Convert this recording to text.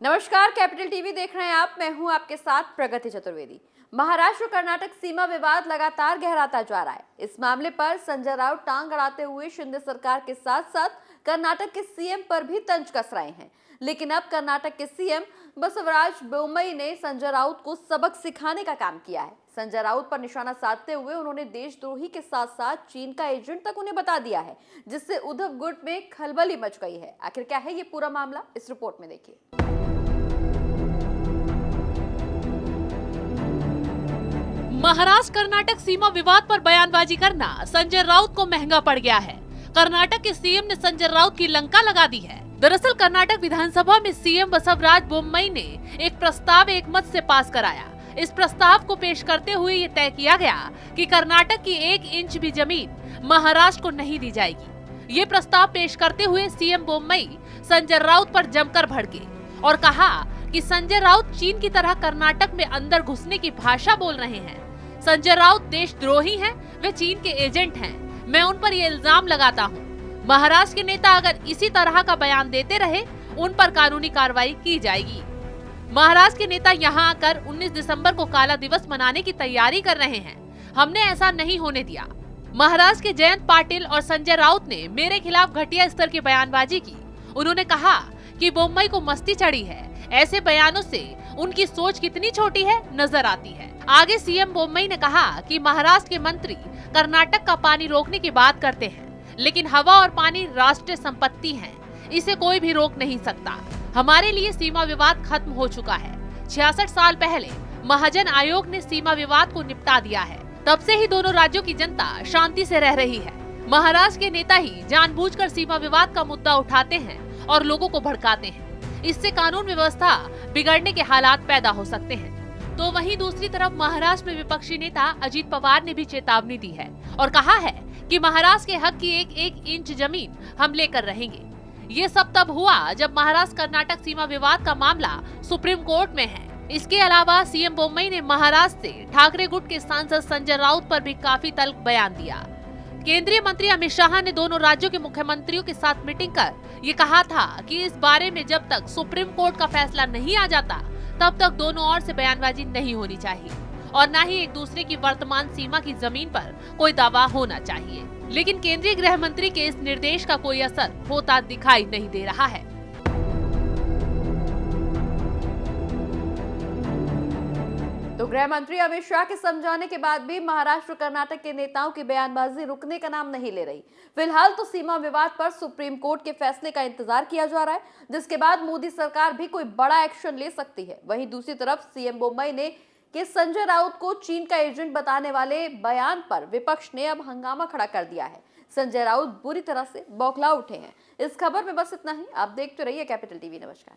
नमस्कार, capital TV देख रहे हैं आप। मैं हूं आपके साथ प्रगति चतुर्वेदी। महाराष्ट्र कर्नाटक सीमा विवाद लगातार गहराता जा रहा है। इस मामले पर संजय राउत टांग अड़ाते हुए शिंदे सरकार के साथ साथ कर्नाटक के सीएम पर भी तंज कस रहे हैं। लेकिन अब कर्नाटक के सीएम बसवराज बोम्मई ने संजय राउत को सबक सिखाने का काम किया है। संजय राउत पर निशाना साधते हुए उन्होंने देशद्रोही के साथ साथ चीन का एजेंट तक उन्हें बता दिया है, जिससे उद्धव गुट में खलबली मच गई है। आखिर क्या है ये पूरा मामला, इस रिपोर्ट में देखिए। महाराष्ट्र कर्नाटक सीमा विवाद पर बयानबाजी करना संजय राउत को महंगा पड़ गया है। कर्नाटक के सीएम ने संजय राउत की लंका लगा दी है। दरअसल कर्नाटक विधानसभा में सीएम बसवराज बोम्मई ने एक प्रस्ताव एकमत से पास कराया। इस प्रस्ताव को पेश करते हुए ये तय किया गया कि कर्नाटक की 1 इंच भी जमीन महाराष्ट्र को नहीं दी जाएगी। ये प्रस्ताव पेश करते हुए सीएम बोम्मई संजय राउत पर जमकर भड़के और कहा कि संजय राउत चीन की तरह कर्नाटक में अंदर घुसने की भाषा बोल रहे हैं। संजय राउत देशद्रोही हैं, वे चीन के एजेंट हैं। मैं उन पर ये इल्जाम लगाता हूँ। महाराष्ट्र के नेता अगर इसी तरह का बयान देते रहे, उन पर कानूनी कार्रवाई की जाएगी। महाराष्ट्र के नेता यहाँ आकर 19 दिसंबर को काला दिवस मनाने की तैयारी कर रहे हैं। हमने ऐसा नहीं होने दिया। महाराष्ट्र के जयंत पाटिल और संजय राउत ने मेरे खिलाफ घटिया स्तर की बयानबाजी की। उन्होंने कहा कि बोम्मई को मस्ती चढ़ी है। ऐसे बयानों से उनकी सोच कितनी छोटी है नजर आती है। आगे सीएम बोम्मई ने कहा कि महाराष्ट्र के मंत्री कर्नाटक का पानी रोकने की बात करते हैं, लेकिन हवा और पानी राष्ट्रीय संपत्ति है, इसे कोई भी रोक नहीं सकता। हमारे लिए सीमा विवाद खत्म हो चुका है। 66 साल पहले महाजन आयोग ने सीमा विवाद को निपटा दिया है। तब से ही दोनों राज्यों की जनता शांति से रह रही है। महाराष्ट्र के नेता ही जानबूझकर सीमा विवाद का मुद्दा उठाते हैं और लोगों को भड़काते हैं। इससे कानून व्यवस्था बिगड़ने के हालात पैदा हो सकते हैं। तो वहीं दूसरी तरफ महाराष्ट्र में विपक्षी नेता अजीत पवार ने भी चेतावनी दी है और कहा है कि महाराष्ट्र के हक की 1 इंच जमीन हम लेकर रहेंगे। ये सब तब हुआ जब महाराष्ट्र कर्नाटक सीमा विवाद का मामला सुप्रीम कोर्ट में है। इसके अलावा सीएम बोम्मई ने महाराष्ट्र से ठाकरे गुट के सांसद संजय राउत पर भी काफी तल्ख बयान दिया। केंद्रीय मंत्री अमित शाह ने दोनों राज्यों के मुख्यमंत्रियों के साथ मीटिंग कर ये कहा था कि इस बारे में जब तक सुप्रीम कोर्ट का फैसला नहीं आ जाता, तब तक दोनों ओर से बयानबाजी नहीं होनी चाहिए और न ही एक दूसरे की वर्तमान सीमा की जमीन पर कोई दावा होना चाहिए। लेकिन केंद्रीय गृह मंत्री के इस निर्देश का कोई असर होता दिखाई नहीं दे रहा है। तो गृह मंत्री अमित शाह के समझाने के बाद भी महाराष्ट्र कर्नाटक के नेताओं की बयानबाजी रुकने का नाम नहीं ले रही। फिलहाल तो सीमा विवाद पर सुप्रीम कोर्ट के फैसले का इंतजार किया जा रहा है, जिसके बाद मोदी सरकार भी कोई बड़ा एक्शन ले सकती है। वहीं दूसरी तरफ सीएम बोम्मई ने कि संजय राउत को चीन का एजेंट बताने वाले बयान पर विपक्ष ने अब हंगामा खड़ा कर दिया है। संजय राउत बुरी तरह से बौखला उठे हैं। इस खबर में बस इतना ही। आप देखते रहिए कैपिटल टीवी। नमस्कार।